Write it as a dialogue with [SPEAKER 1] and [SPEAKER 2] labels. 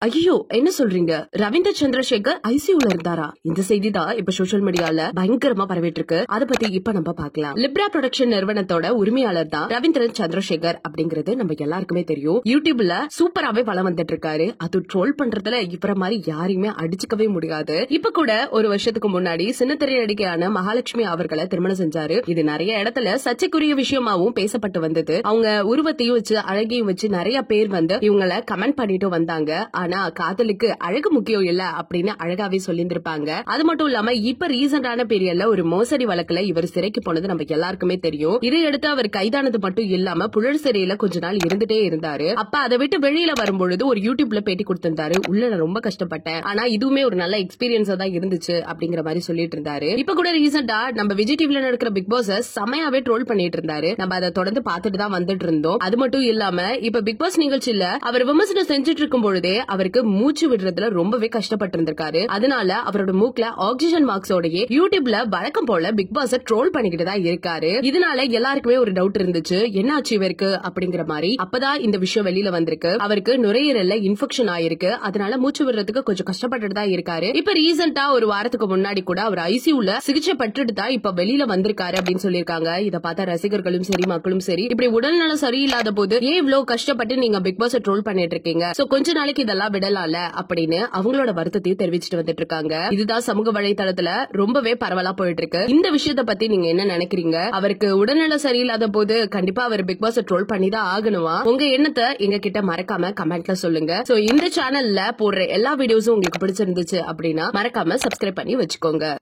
[SPEAKER 1] ஐயோ என்ன சொல்றீங்க? ரவீந்திர சந்திரசேகர் ஐசியூல இருந்தாரா? இந்த செய்தி தான் இப்ப சோசியல் மீடியால பயங்கரமா பரவிட்டு இருக்கு. அத பத்தி இப்ப நம்ம பார்க்கலாம். லிப்ரா ப்ரொடக்ஷன் நிறுவனத்தோட உரிமையாளர் தான் ரவீந்திர சந்திரசேகர் அப்படிங்கிறது நம்ம எல்லாருக்குமே தெரியும். யூடியூப்ல சூப்பராவே வளம் வந்துட்டு இருக்காரு. அது ட்ரோல் பண்றதுல இவர மாதிரி யாரையுமே அடிச்சுக்கவே முடியாது. இப்ப கூட ஒரு வருஷத்துக்கு முன்னாடி சின்னத்திரை நடிகையான மகாலட்சுமி அவர்களை திருமணம் செஞ்சாரு. இது நிறைய இடத்துல சர்ச்சைக்குரிய விஷயமாவும் பேசப்பட்டு வந்தது. அவங்க உருவத்தையும் வச்சு அழகையும் வச்சு நிறைய பேர் வந்து இவங்களை கமெண்ட் பண்ணிட்டு வந்தாங்க. ஆனா காதலுக்கு அழகு முக்கியம் இல்ல அப்படின்னு அழகாவே சொல்லியிருந்திருப்பாங்க. அது மட்டும் இல்லாம இப்ப ரீசெண்டான பீரியட்ல ஒரு மோசடி வழக்குல இவர் சிறைக்கு போனது நம்ம எல்லாருக்குமே தெரியும். இதையடுத்து அவர் கைதானது மட்டும் இல்லாம புழல் சிறையில கொஞ்ச நாள் இருந்துட்டே இருந்தாரு. அப்ப அதை விட்டு வெளியில வரும்பொழுது ஒரு யூடியூப்ல பேட்டி கொடுத்திருந்தாரு. உள்ள நான் ரொம்ப கஷ்டப்பட்டேன், ஆனா இதுவுமே ஒரு நல்ல எக்ஸ்பீரியன்ஸா தான் இருந்துச்சு அப்படிங்கிற மாதிரி சொல்லிட்டு இருந்தாரு. இப்ப கூட ரீசெண்டா நம்ம விஜய் டிவில நடக்கிற பிக் பாஸ் செமையாவே ட்ரோல் பண்ணிட்டு இருந்தாரு. நம்ம அதை தொடர்ந்து பார்த்துட்டு தான் வந்துட்டு இருந்தோம். அது மட்டும் இல்லாம இப்ப பிக் பாஸ் நிகழ்ச்சியில அவர் விமர்சனம் செஞ்சுட்டு இருக்கும் பொழுதே அவருக்கு மூச்சு விடுறதுல ரொம்பவே கஷ்டப்பட்டு இருந்திருக்காரு. அதனால அவரோட மூக்குல ஆக்சிஜன் மார்க்ஸோடயே யூடியூப்ல வழக்கம் போல பிக் பாஸ் ட்ரோல் பண்ணிக்கிட்டு தான் இருக்காரு. இதனால எல்லாருக்குமே ஒரு டவுட் இருந்துச்சு, என்ன ஆச்சு இவருக்கு அப்படிங்கிற மாதிரி. அப்பதான் இந்த விஷயம் வெளியில வந்திருக்கு. அவருக்கு நுரையீரல்ல இன்ஃபெக்ஷன் ஆயிருக்கு. அதனால மூச்சு விடுறதுக்கு கொஞ்சம் கஷ்டப்பட்டு தான் இருக்காரு. இப்ப ரீசெண்டா ஒரு வாரத்துக்கு முன்னாடி கூட அவர் ஐசியூல சிகிச்சை பெற்றுட்டு தான் இப்ப வெளியில வந்திருக்காரு அப்படின்னு சொல்லிருக்காங்க. இத பார்த்தா ரசிகர்களும் சரி மக்களும் சரி இப்படி உடல்நலம் சரியில்லாத போது ஏன் இவ்வளவு கஷ்டப்பட்டு நீங்க பிக் பாஸ் ட்ரோல் பண்ணிட்டு இருக்கீங்க, சோ கொஞ்ச நாளைக்கு இதெல்லாம் விடலாம்ல அப்படின்னு அவங்களோட வருத்தத்தையும் தெரிவிச்சுட்டு வந்துட்டு இருக்காங்க. இதுதான் சமூக வலைதளத்துல ரொம்பவே பரவலா போயிட்டு இருக்கு. இந்த விஷயத்தை பத்தி நீங்க என்ன நினைக்கிறீங்க? அவருக்கு உடல்நலம் சரியில்லாத போது கண்டிப்பா அவர் பிக் பாஸ் ட்ரோல் பண்ணி தான் ஆகணுமா? உங்க எண்ணத்தை எங்க கிட்ட மறக்காம கமெண்ட்ல சொல்லுங்க. சோ இந்த சேனல்ல போடுற எல்லா வீடியோஸும் உங்களுக்கு பிடிச்சிருந்துச்சு அப்படின்னா மறக்காம சப்ஸ்கிரைப் பண்ணி வச்சுக்கோங்க.